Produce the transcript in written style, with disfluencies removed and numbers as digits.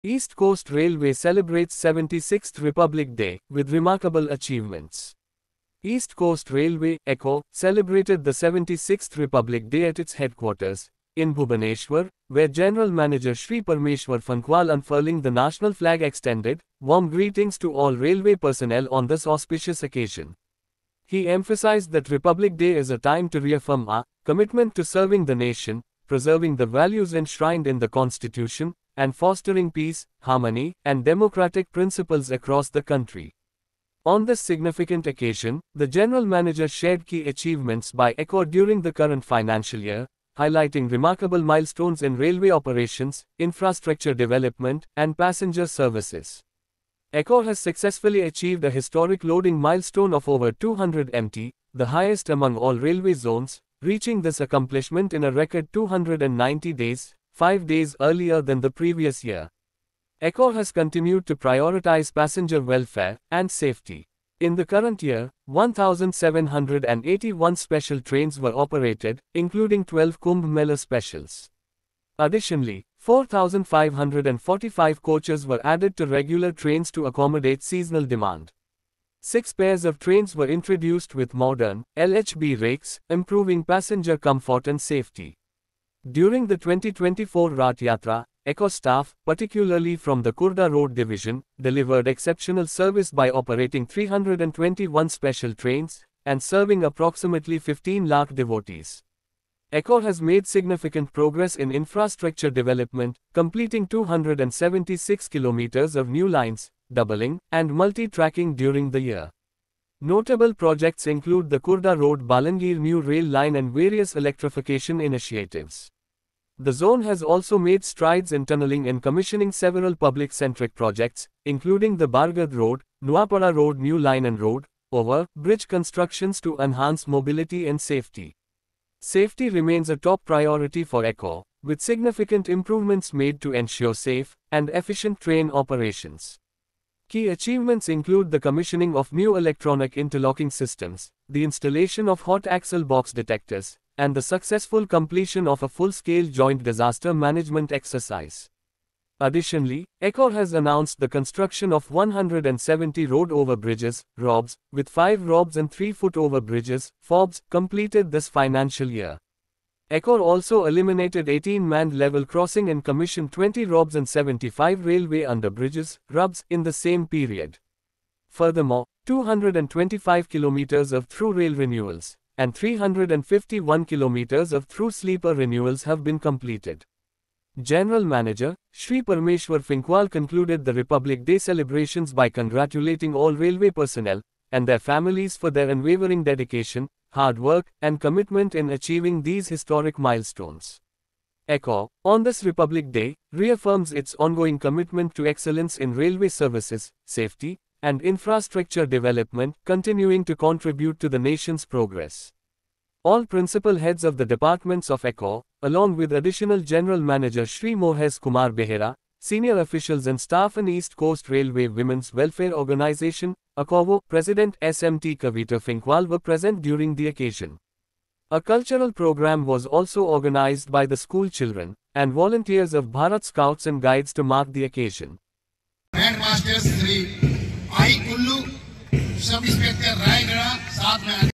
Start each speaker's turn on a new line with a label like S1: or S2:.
S1: East Coast Railway celebrates 76th Republic Day with remarkable achievements. East Coast Railway, ECO, celebrated the 76th Republic Day at its headquarters, in Bhubaneswar, where General Manager Shri Parmeshwar Phankwal unfurling the national flag extended warm greetings to all railway personnel on this auspicious occasion. He emphasized that Republic Day is a time to reaffirm our commitment to serving the nation, preserving the values enshrined in the Constitution, and fostering peace, harmony, and democratic principles across the country. On this significant occasion, the General Manager shared key achievements by ECO during the current financial year, highlighting remarkable milestones in railway operations, infrastructure development, and passenger services. ECO has successfully achieved a historic loading milestone of over 200 mt, the highest among all railway zones, reaching this accomplishment in a record 290 days, 5 days earlier than the previous year. ECO has continued to prioritize passenger welfare and safety. In the current year, 1,781 special trains were operated, including 12 Kumbh Mela specials. Additionally, 4,545 coaches were added to regular trains to accommodate seasonal demand. 6 pairs of trains were introduced with modern LHB rakes, improving passenger comfort and safety. During the 2024 Rath Yatra, ECO staff, particularly from the Khurda Road Division, delivered exceptional service by operating 321 special trains and serving approximately 15 lakh devotees. ECO has made significant progress in infrastructure development, completing 276 kilometers of new lines, doubling, and multi-tracking during the year. Notable projects include the Khurda Road Balangir new rail line and various electrification initiatives. The zone has also made strides in tunneling and commissioning several public-centric projects, including the Bargad Road, Nuapada Road new line and road, bridge constructions to enhance mobility and safety. Safety remains a top priority for ECO, with significant improvements made to ensure safe and efficient train operations. Key achievements include the commissioning of new electronic interlocking systems, the installation of hot axle box detectors, and the successful completion of a full-scale joint disaster management exercise. Additionally, ECO has announced the construction of 170 road overbridges, ROBs, with 5 ROBs and 3 foot-over bridges, FOBs, completed this financial year. ECO also eliminated 18 manned level crossing and commissioned 20 ROBs and 75 railway underbridges, RUBs, in the same period. Furthermore, 225 kilometers of through rail renewals and 351 kilometers of through sleeper renewals have been completed. General Manager Shri Parmeshwar Phankwal concluded the Republic Day celebrations by congratulating all railway personnel and their families for their unwavering dedication, hard work, and commitment in achieving these historic milestones. ECO, on this Republic Day, reaffirms its ongoing commitment to excellence in railway services, safety, and infrastructure development, continuing to contribute to the nation's progress. All principal heads of the departments of ECO, along with additional General Manager Shri Mohez Kumar Behera, senior officials and staff in East Coast Railway Women's Welfare Organization, ACOWO, President SMT Kavita Phankwal were present during the occasion. A cultural program was also organized by the school children and volunteers of Bharat Scouts and Guides to mark the occasion.
S2: Grandmaster Sri I Kullu, Sub Inspector Raigada, साथ में